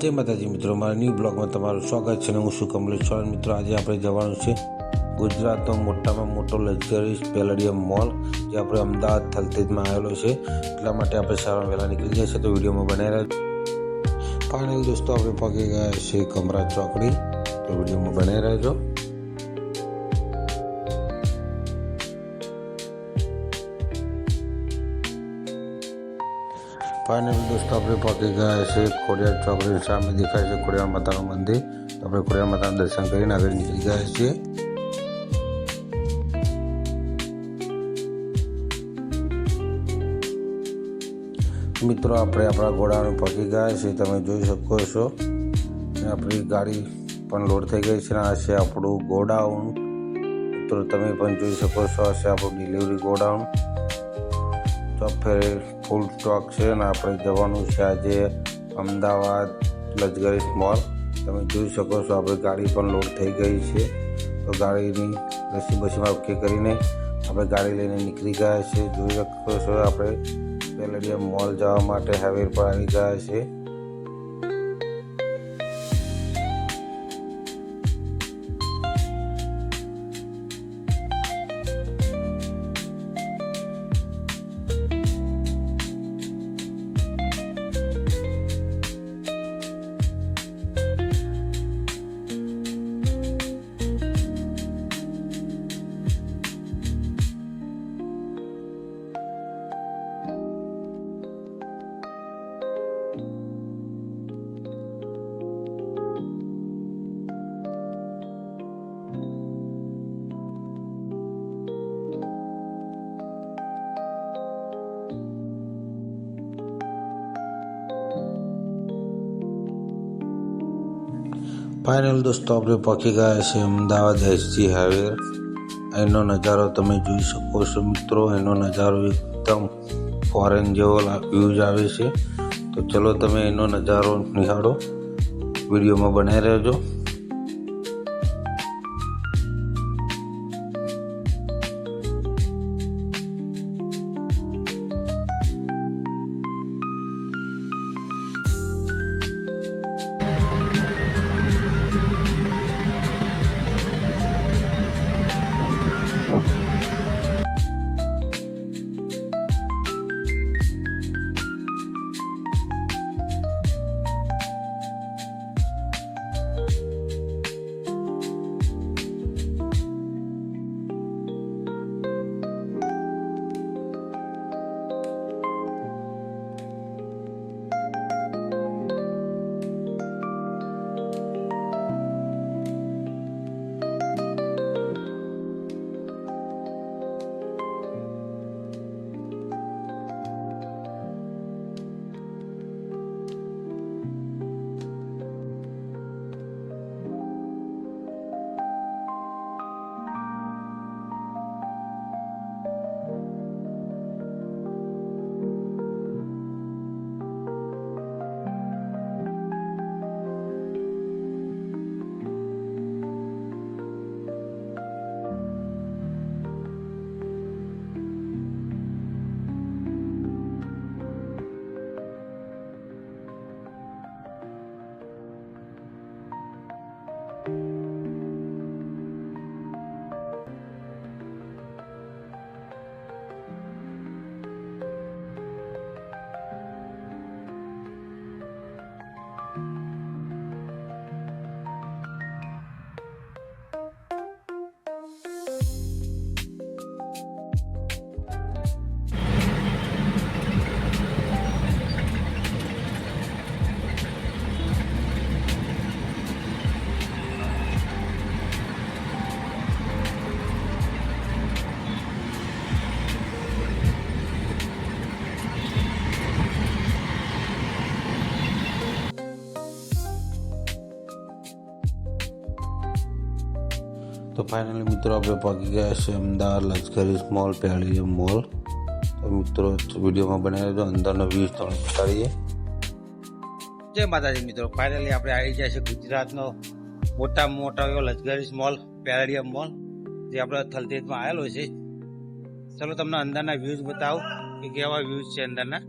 જય માતાજી મિત્રો, મારા ન્યૂ બ્લોગમાં તમારું સ્વાગત છે. હું છું કમલેશ ચૌહાણ. મિત્રો, આજે આપણે જવાનું છે ગુજરાતનો મોટામાં મોટો લક્ઝરીઝ પેલેડિયમ મોલ, જે આપણે અમદાવાદ થલતેજમાં આવેલો છે. એટલા માટે આપણે સવારે વહેલા નીકળી ગયા છે, તો વિડીયોમાં બનાવી રહ્યા. ફાઇનલ દોસ્તો, આપણે પહોંચી ગયા છે કમરા ચોકડી, તો વિડીયોમાં બનાવી રહેજો. ફાઇનલ દોસ્તો, આપણે પહોંચી ગયા છે ખોડિયાર ચોકડી. સામે દેખાય છે ખોડિયાર માતાનું મંદિર, તો આપણે ખોડિયાર માતાના દર્શન કરીને આગળ નીકળી ગયા છીએ. મિત્રો, આપણે આપણા ગોડાઉન પહોંચી ગયા છે, તમે જોઈ શકો છો. આપણી ગાડી પણ લોડ થઈ ગઈ છે. આ છે આપણું ગોડાઉન. મિત્રો, તમે પણ જોઈ શકો છો, આ છે આપણું ડિલિવરી ગોડાઉન. ફૂલ સ્ટોક છે અને આપણે જવાનું છે આજે અમદાવાદ લક્ઝરીઝ મોલ. તમે જોઈ શકો છો, આપણી ગાડી પણ લોડ થઈ ગઈ છે, તો ગાડીની રસી બસીમાં ઓકે કરીને આપણે ગાડી લઈને નીકળી ગયા છે. જોઈ શકો છો, આપણે પેલેડિયમ મોલ જવા માટે હાઈવે પર આવી ગયા છે. ફાઇનલ દોસ્તો, આપણે પહોંચી ગયા છે અમદાવાદ એસજી હાઈવે. એનો નજારો તમે જોઈ શકો છો મિત્રો. એનો નજારો એકદમ ફોરેન જેવો વ્યૂઝ આવે છે. તો ચલો તમે એનો નજારો નિહાળો, વિડીયોમાં બનાવી રહેજો. તો ફાઇનલી મિત્રો, આપણે પહોંચી ગયા છે Ahmedabad luxuries mall palladium mall. તો મિત્રો, વિડીયોમાં બનાવી રહેજો, અંદરનો વ્યૂઝ તમને બતાવીએ. જય માતાજી મિત્રો, ફાઇનલી આપણે આવી ગયા છે ગુજરાતનો મોટામાં મોટો એવો લક્ઝરીઝ મોલ પેલેડિયમ મોલ, જે આપણે થલતેજમાં આવેલો છે. ચલો તમને અંદરના વ્યૂઝ બતાવું કે કેવા વ્યૂઝ છે અંદરના.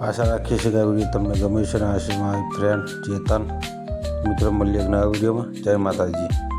આશા રાખીએ છીએ કે આ વિડીયો તમને ગમે છે અને આ છે મારી ફ્રેન્ડ ચેતન. મિત્રો મળીએ એક નવા વિડીયોમાં. જય માતાજી.